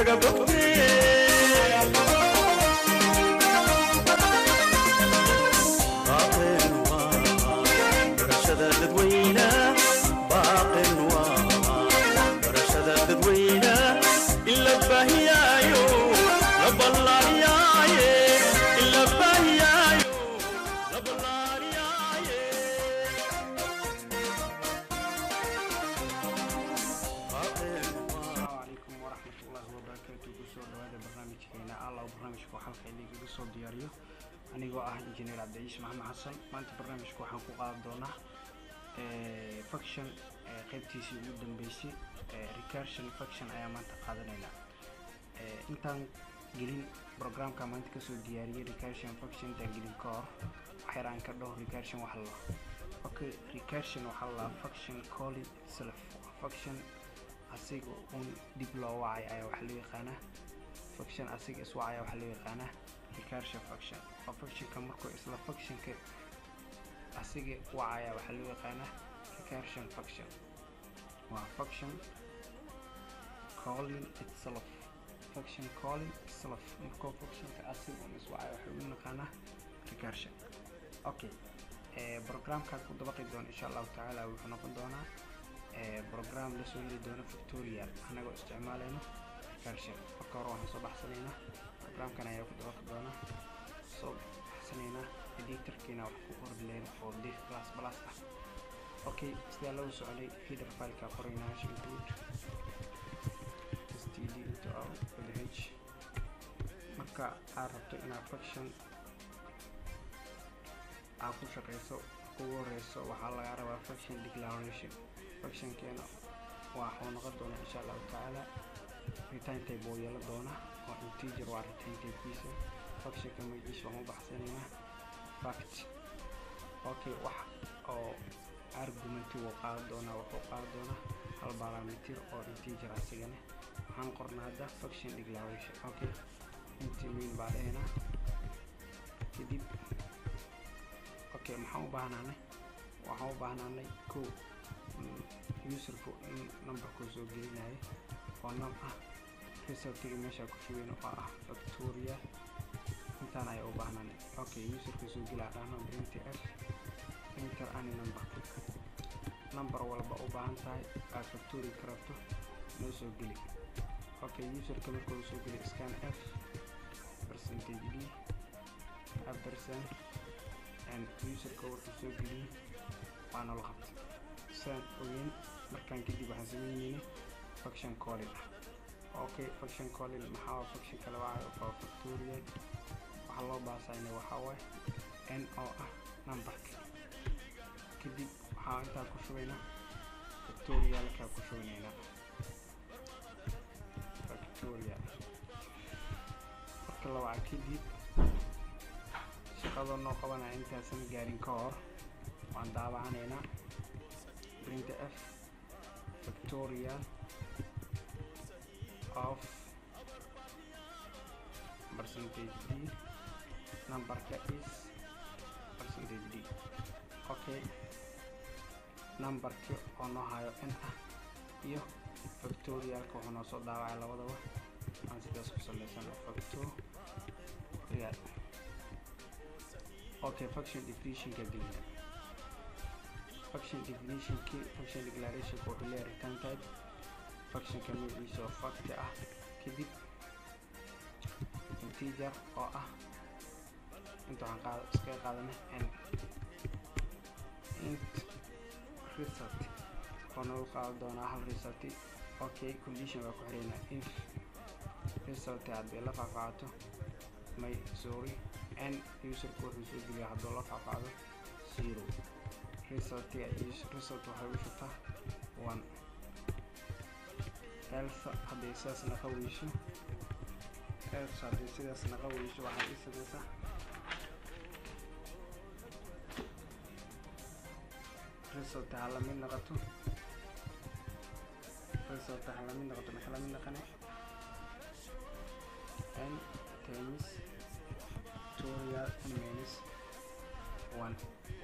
kaga bogtee باقٍ برشد الدوينة باقٍ برشد الدوينة إلا بهيايو رب الله ياي إلا بهيايو رب الله ياي السلام عليكم ورحمة الله وبركاته. كسر هذا البرنامج هنا الله برنامج حلقة اللي يقصد دياريو أنا جوا إنجنير عبد العزيز محمد حسن. ما أنت برنامج حنكو قاعد دونا فاكشن قيبتي سي ودن بيسي ريكارشن فاكشن أيام أنت قادنا لا أنت جرين برنامج كمان تكسر دياريو ريكارشن فاكشن تجرين كار حيران كده ريكارشن وحلا أوكي ريكارشن وحلا فاكشن كولي سلف فاكشن asiga un dib loo wacay ayaa wax loo yaqaana function asiga is wacay wax loo yaqaana recursion function functionka markuu isla functionka asiga wacay wax loo yaqaana recursion function waa function calling itself markuu functionka asiga is wacay wax loo yaqaana recursion. Okay programka ku dabaqi doon insha Allah taala wuxuu noqon doonaa program la soo leeyahay Factorial anagoo isticmaalayno recursion. marka hore waxaan soo baxsanayna programkan ayaa ku dabaqi doona soo baxsanayna editorkiina wax ku ordleen oo div class plus ah. okay sida loo soconay header file-ka qorayna include std into our page. marka aad rabto inaad function aad ku shaqeyso ugu horeyso waxaa laga rabaa function declaration. function keena waxaa noqon doona insha Allah taala return type oo yeelan doona oo integer waa return type-kiisa. function ka magaciisa waxaan u baxsanaynaa fact. okay wax oo argument uu qaado doona wuxuu qaado doona hal parameter oo integer asigana waxaan qornaa hadda function declaration. okay inta mean baa dheena kadib okay maxaan u baahnaanay ko user ko number ko soo gelinayo oo number result-iga meesha ku shubeyno oo ah Factorial intaan ay u baahnaan. okay user ko soo gelaa dhahno printf enter any number walba u baahan tahay aad Factorial karabto noo soo geli. okay user ka markuu soo geli scan f percentage d ampersand and user ko wuxuu soo geli waana la qabtay saan ogeyn. markaan kadib waxaan sameeyay function calling. okay function calling maxaa function kale waa Factorial waxa loo baasaynaa waxa way n oo ah numberka kadib waxaan inta ku shubayna Factorial ka ku shubaynayna Factorial. marka la waa kadib shaqada noo qabanaya intaasan gaarin ka hor waan daawacanayna printf Factorial of percentage d number is percentage d. okay number oo noo hayo n ah iyo Factorial ka waxaa noo soo daawacay labadaba aan sidaas ku salaysan Factorial. okay function definition ka gelina function definition key function declaration ko leeyahay return type function ka magaciisa oo fact ah kadib integer oo ah inta aan iska qaadana n int result oo noo qaado doona hal result. okay condition waa ku xireyna if result haddii la faafaato n user ko wuxuu soo geliyaa haddii la faafaado 0 result waxay u shaqaa 1 else haddii sidaas naqa weyso waxay isagaysaa result hala mid noqoto maxaa la mid noqonay n times Factorial minus 1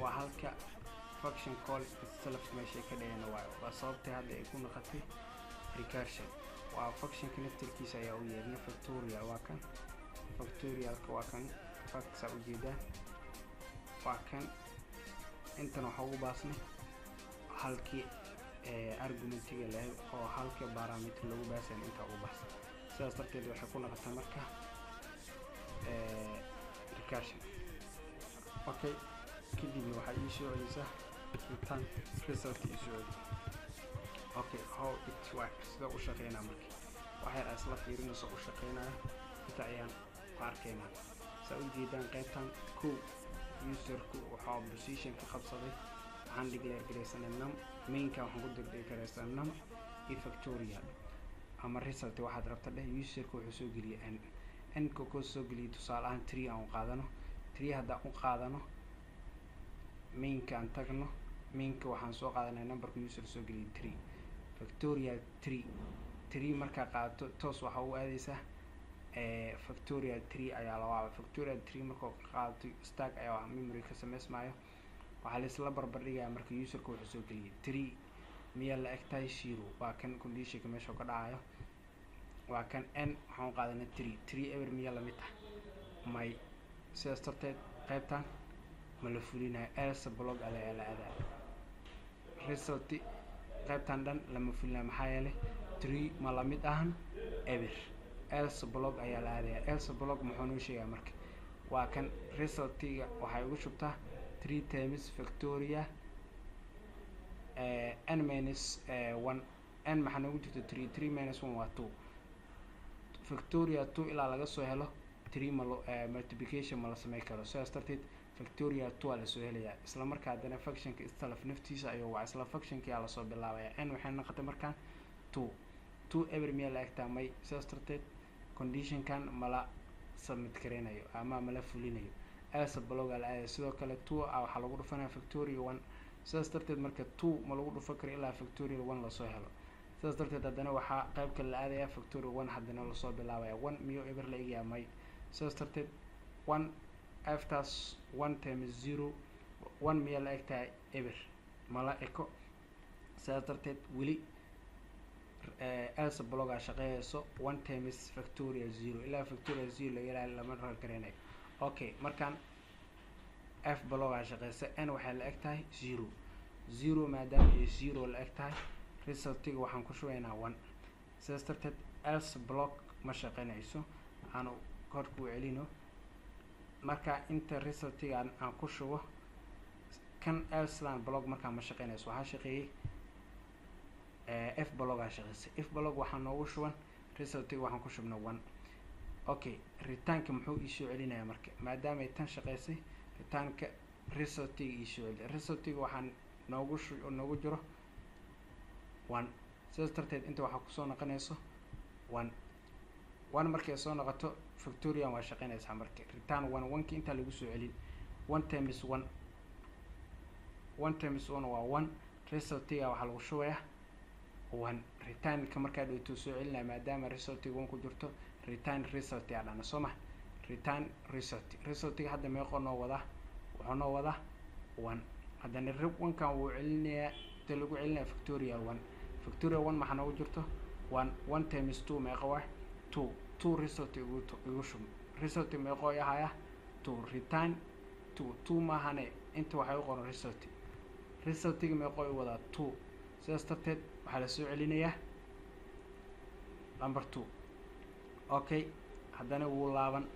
waa halka function call itself meesha ka dhigana waa sababta hadda ay ku noqotay recursion waa functionka naftirkiisa ayaa u yeelna factorial waa kan factorialka waa kan factsa ujeedaan waa kan intan waxa ugu baasnay halkii argumentiga lahayd oo halka parameter lagu baasan inta ugu baasay sidaas darteed waxay ku noqotay marka recursion okay kadibna waxaa ii soo celisaa return result ii soo celi okay how it works sida u shaqeynaa marka waxay isla fiirinayso u shaqeynaya inta ayaan ku arkaynaa saa ujeedaan qaybtan kow userku waxaa position ka qabsaday waxaan declare garaysanay num mainka waxaan ku declare num iyo factorial ama result waxaad rabta dheh userku wuxuu soo geliyay n ko soo geliyay tusaale ahaan 3 aan qaadano 3 haddaan u qaadano mainka aan tagno mainka waxaan soo qaadanay numberka user soo geliyay 3 factorial 3 markaa qaadato toos waxa u aadaysaa factorial 3 ayaa la waabay factorial 3 markuu qaadato stack ayaa memory ka samaysmaayo waxaa la isla barbar dhigayaa marka userka wuxuu soo geliyay 3 miyaa la egtahay 0 waa kan conditionka meesha ka dhacayo waa kan n waxaan qaadanay 3 ever miyaa la mid ah may sidaas darteed qaybtan ma la fulinayo else block ayaa la aadaa result qaybtan dhan lama fulinayo maxaa yeelay 3 ma la mid ahan ever else block ayaa la aadaya else block muxuu noo sheegaa marka waa kan resultiga waxay ugu shubtaa 3 times factorial n minus 1 n maxaa noogu jirta 3 minus 1 waa 2 factorial 2 ilaa laga soo helo 3 multiplication ma la samey karo sidaas darteed factorial 2 aa lasoo helayaa isla markaa haddana functionka istalaf naftiisa ayuu waa isla functionkii aa lasoo bilaabaya n waxay noqotay markaan 2 ever miyaa la egtaa may sidaas darteed conditionkan mala submit gareynayo ama mala fulinayo else block aa la aadaya sidoo kale 2 waxaa lagu dhufanaya factorial 1 sidaas darteed marka 2 ma lagu dhufan karo ilaa factorial 1 lasoo helo sidaas darteed haddana waxaa qaybka la aadaya factorial 1 haddana lasoo bilaabaya 1 miyuu ever la egyaa may sidaas darteed 1 aftaas 1 times 0 1 miyaa la egtahay ever mala eko sidaas darteed weli else block aa shaqeeyayso 1 times factorial 0 ilaa factorial 0 laga ilaa lama rar gareynayo okay markaan f block aa shaqeysa n waxay la eg tahay 0 maadaama ay 0 la eg tahay resultiga waxaan ku shubaynaa 1 sidaas darteed else block ma shaqeynayso aan kor ku celino marka inta resultiga aan ku shubo kan else line block markaa ma shaqeynayso waxaa shaqeeyay f block aa shaqeysay f block waxaa noogu shuban resultiga waxaan ku shubna 1 okay ritaanka muxuu ii soo celinayaa marka maadaama ay tan shaqeysay ritaanka resultiga ii soo celi resultiga waxaan noogu jiro 1 sidaas darteed inta waxaa kusoo noqonayso 1 markay soo noqoto factorial waa shaqeynaysaa marka return 1 inta lagu soo celin 1 times 1 waa 1 resultiga waxaa lagu shubayaa 1 returnka markaa dhowto soo celinaya maadaama resultiga 1 ku jirto return result yaa dhana soo ma return resultiga hadda meeqoo noo wadaa wuxuu noo wadaa 1 haddana 1kan wuu celinayaa inta lagu celinaya factorial 1 maxaa noogu jirto 1 times 2 meeqa waa 2 result igu shub result meeqoo yahaya 2 return 2 maahane inta waxay u qoran resultiga meeqoo i wadaa 2 sidaas darteed waxaa la soo celinayaa number 2 okay haddana wuu laaban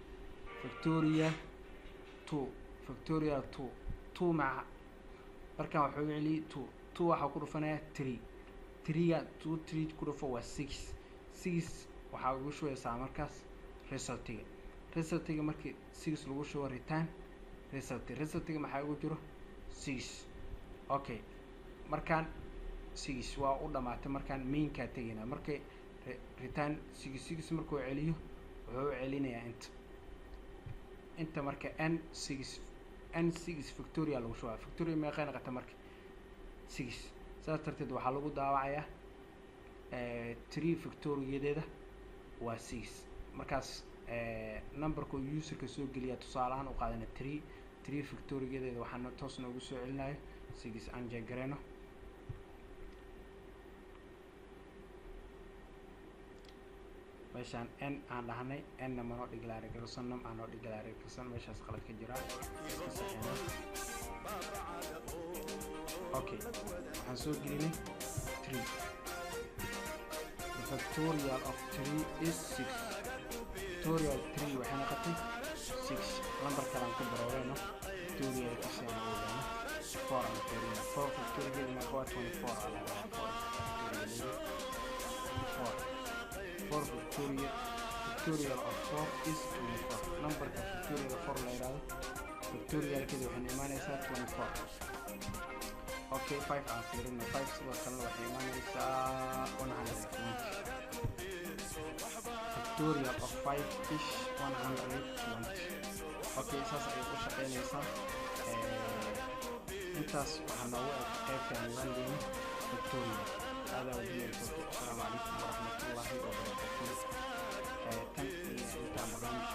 factorial 2 maca markaan waxuu celiyay 2 waxaa ku dhufanaya 3 ku dhufo waa 6 waxaa ugu shubeysaa markaas resultiga markii 6 lagu shubo return resultiga maxaa ugu jiro 6 okay markaan 6 waa u dhamaatay markaan mainkaa tegayna markay return 6 markuu celiyo wuxuu celinayaa inta marka n6 factorial lagu shubaa factorial meeqay noqota marka 6 saas darteed waxaa lagu daawacayaa 3 factoriyadeeda waa 6 markaas numberku userka soo geliya tusaale ahaan u qaadana 3 factoriyadeeda waxaana toos noogu soo celinayo 6 aan jeegareyno meeshaan n aan dhahnay n ma noo declare garsan nam aan noo declare garsan meeshaas qalad ka jira iska saxeeno okay waxaan soo gelinay 3 the factorial of 3 is 6 factorial 3 waxay noqotay 6 lambar kale aan ku daroorayno factorial ka sii aan weeyaan 4 aan fiirino 4 factorial ma waa 24 aan leedahay 4 factorial of 4 is 24 numberka factorial 4 la yiraahdo factorial keeda waxay imaanaysaa 24 okay 5 aan fiirino 5 sidoo kale waxay imaanaysaa 120 factorial of 5 is 120 okay saas ayay u shaqeynaysaa intaas waxaa noogu eg qaybtaan landing factorial هذا وبالله التوفيق السلام عليكم ورحمة الله وبركاته كان انت برنامج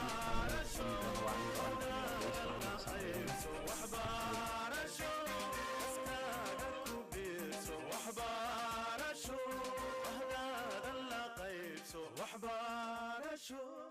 وحبار شو